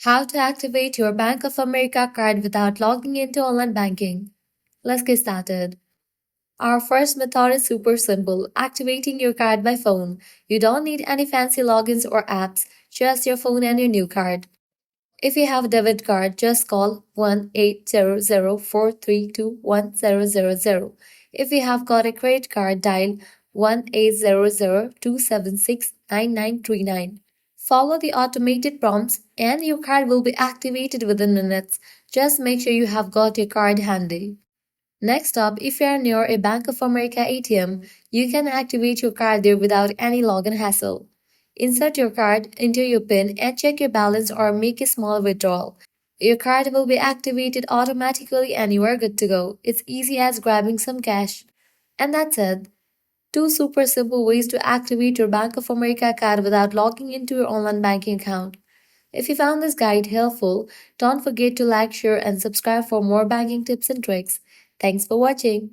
How to activate your Bank of America card without logging into online banking. Let's get started. Our first method is super simple, activating your card by phone. You don't need any fancy logins or apps, just your phone and your new card. If you have a debit card, just call 1-800-432-1000. If you have got a credit card, dial 1-800-276-9939. Follow the automated prompts and your card will be activated within minutes. Just make sure you have got your card handy. Next up, if you are near a Bank of America ATM, you can activate your card there without any login hassle. Insert your card, enter your PIN, and check your balance or make a small withdrawal. Your card will be activated automatically and you are good to go. It's easy as grabbing some cash. And that's it. Two super simple ways to activate your Bank of America card without logging into your online banking account. If you found this guide helpful, don't forget to like, share, and subscribe for more banking tips and tricks. Thanks for watching.